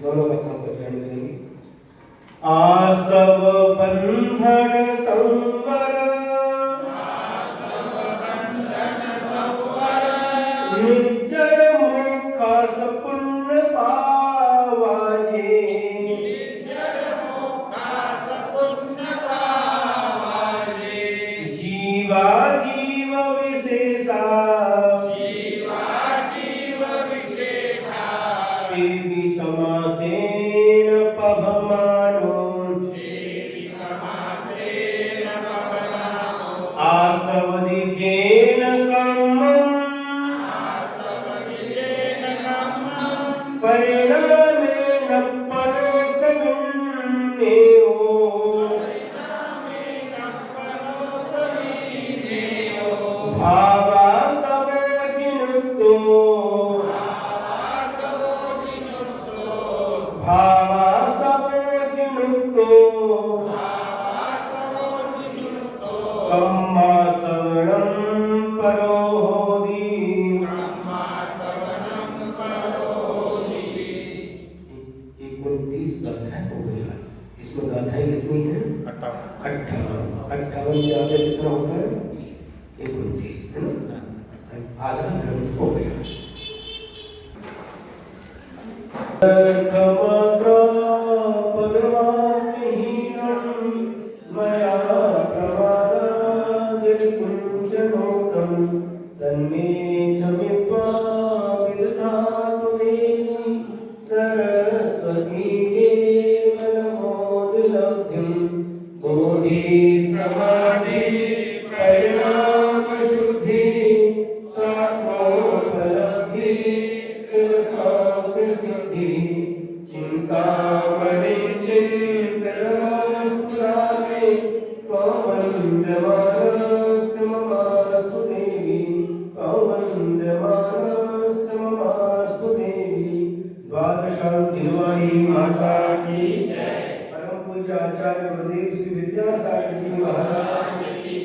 दोनों कथाओं को उच्चारण करेंगे। आसव बंधन संवर, निज्जर मोक्ष पुण्य पावाजे, जीवा जीव विशेषा, देवी समासेन पवमानो, आसवदिजेन कर्मं, परिणामेन परोसमिन्नेयो, भावासवोजिनुक्तो, भावासवोजिनुक्तो, कम्मासवनं परोहोदि। 29 गाथाएं हो गई। इसमें गाथाएं कितनी हैं? 58। 58 से आगे कितना होता है? 29 है ना? आधा ग्रंथ हो गया। पदमात्र पदमात्र ही सिद्धि चिंतामणि चिंतनस्तुरामे कौमन्द्यमानस्य ममास्तु देवी कौमन्द्यमानस्य ममास्तु देवी द्वादशांतिवाणी माता की जय। परम पूज्य आचार्य गुरुदेव श्री विद्यासागर जी महाराज की